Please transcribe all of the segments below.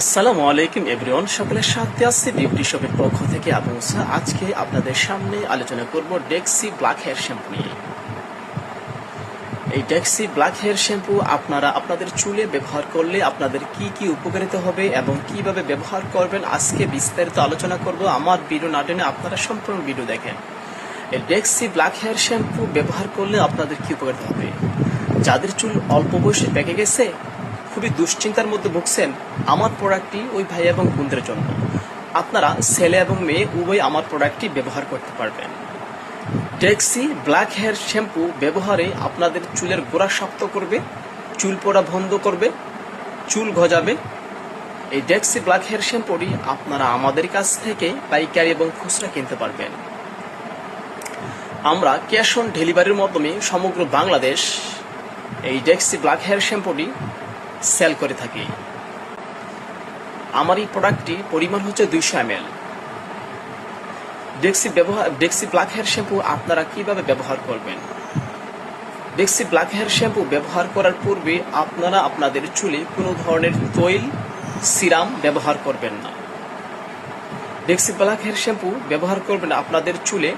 আসসালামু আলাইকুম এভরিওয়ান, সকলের সাথে আছে বিউটি শপের পক্ষ থেকে আবু মুসা। আজকে আপনাদের সামনে আলোচনা করব ডেক্সি ব্ল্যাক হেয়ার শ্যাম্পু নিয়ে। এই ডেক্সি ব্ল্যাক হেয়ার শ্যাম্পু আপনারা আপনাদের চুলে ব্যবহার করলে আপনাদের কি কি উপকারিতা হবে এবং কিভাবে ব্যবহার করবেন আজকে বিস্তারিত আলোচনা করব। আমার ভিডিও না টেনে আপনারা সম্পূর্ণ ভিডিও দেখেন। এই ডেক্সি ব্ল্যাক হেয়ার শ্যাম্পু ব্যবহার করলে আপনাদের কি উপকারিতা হবে? যাদের চুল অল্প বয়সে পেকে গেছে, খুবই দুশ্চিন্তার মধ্যে ভুগছেন, আমার প্রোডাক্টটি ওই ভাই এবং বোনদের জন্য। আপনারা ছেলে এবং মেয়ে উভয় আমার প্রোডাক্টটি ব্যবহার করতে পারবেন। ডেক্সি ব্ল্যাক হেয়ার শ্যাম্পু ব্যবহারে আপনাদের চুলের গোড়া শক্ত করবে, চুল পড়া বন্ধ করবে, চুল গজাবে। এই ডেক্সি ব্ল্যাক হেয়ার শ্যাম্পুটি আপনারা আমাদের কাছ থেকে পাইকারি এবং খুচরা কিনতে পারবেন। আমরা ক্যাশ অন ডেলিভারির মাধ্যমে সমগ্র বাংলাদেশ এই ডেক্সি ব্ল্যাক হেয়ার শ্যাম্পুটি সেল করে থাকি। আমার এই প্রোডাক্টটি পরিমাণ হচ্ছে 200 ml। Dexy black hair shampoo আপনারা কিভাবে ব্যবহার করবেন? ডেক্সি ব্ল্যাক হেয়ার শ্যাম্পু ব্যবহার করার পূর্বে আপনারা আপনাদের চুলে কোনো ধরনের তৈল, সিরাম ব্যবহার করবেন না। ডেক্সি ব্ল্যাক হেয়ার শ্যাম্পু ব্যবহার করবেন আপনাদের চুলে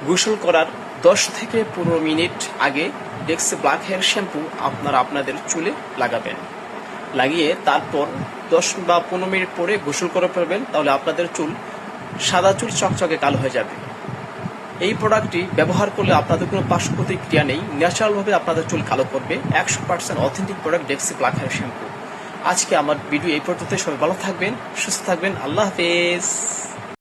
গোসল করার 10 থেকে 15 মিনিট আগে ডেক্সি ব্ল্যাক হেয়ার শ্যাম্পু আপনারা আপনাদের চুলে লাগাবেন। লাগিয়ে তারপর 10 বা 15 মিনিট পরে গোসল করে ফেলবেন, তাহলে আপনাদের চুল সাদা চুল চকচকে কালো হয়ে যাবে। এই প্রোডাক্টটি ব্যবহার করলে আপনাদের কোনো পার্শ্ব প্রতিক্রিয়া নেই, ন্যাচারালভাবে আপনাদের চুল কালো করবে। 100% authentic product Dexy black hair shampoo. আজকে আমার ভিডিও এই পর্যন্ত। সবাই ভালো থাকবেন, সুস্থ থাকবেন। আল্লাহ হাফেজ।